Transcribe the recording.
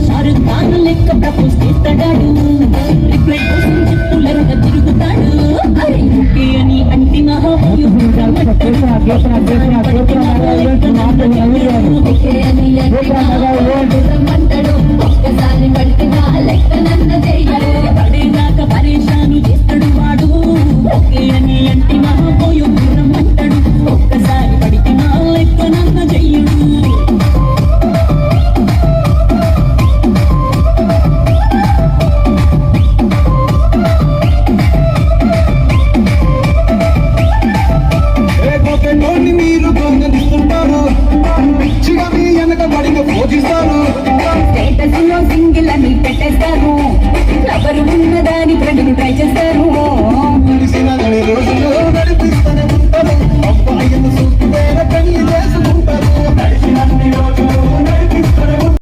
షారుఖ్ ఖాన్ లెక్క ప్రపోజ్ చేస్తాడు, రిప్లై కోసం చెప్పులరుగా తిరుగుతాడు. అరే ఓకే అని అంటిన ఒక్కసారి పడిన లెక్కనంత చెయ్యడు, పడేదాకా పరేషాను చేస్తాడు వాడు. ఓకే అని అంటిన పోయో దూరం అంటాడు, ఒక్కసారి పడిన లెక్కనంత చెయ్యడు. మీరు గొంగనిస్తుంటారు, పిచ్చిగా మీ వెనక పడిగా పోజిస్తారు, స్టేటస్ లో సింగిల్ అని పెట్టేస్తారు, ఎవరు ఉన్నదాని ఫ్రెండ్ని ట్రై చేస్తారు. నడిసిన రోజులు నడిపిస్తూనే ఉంటారు, అబ్బాయిని చూస్తే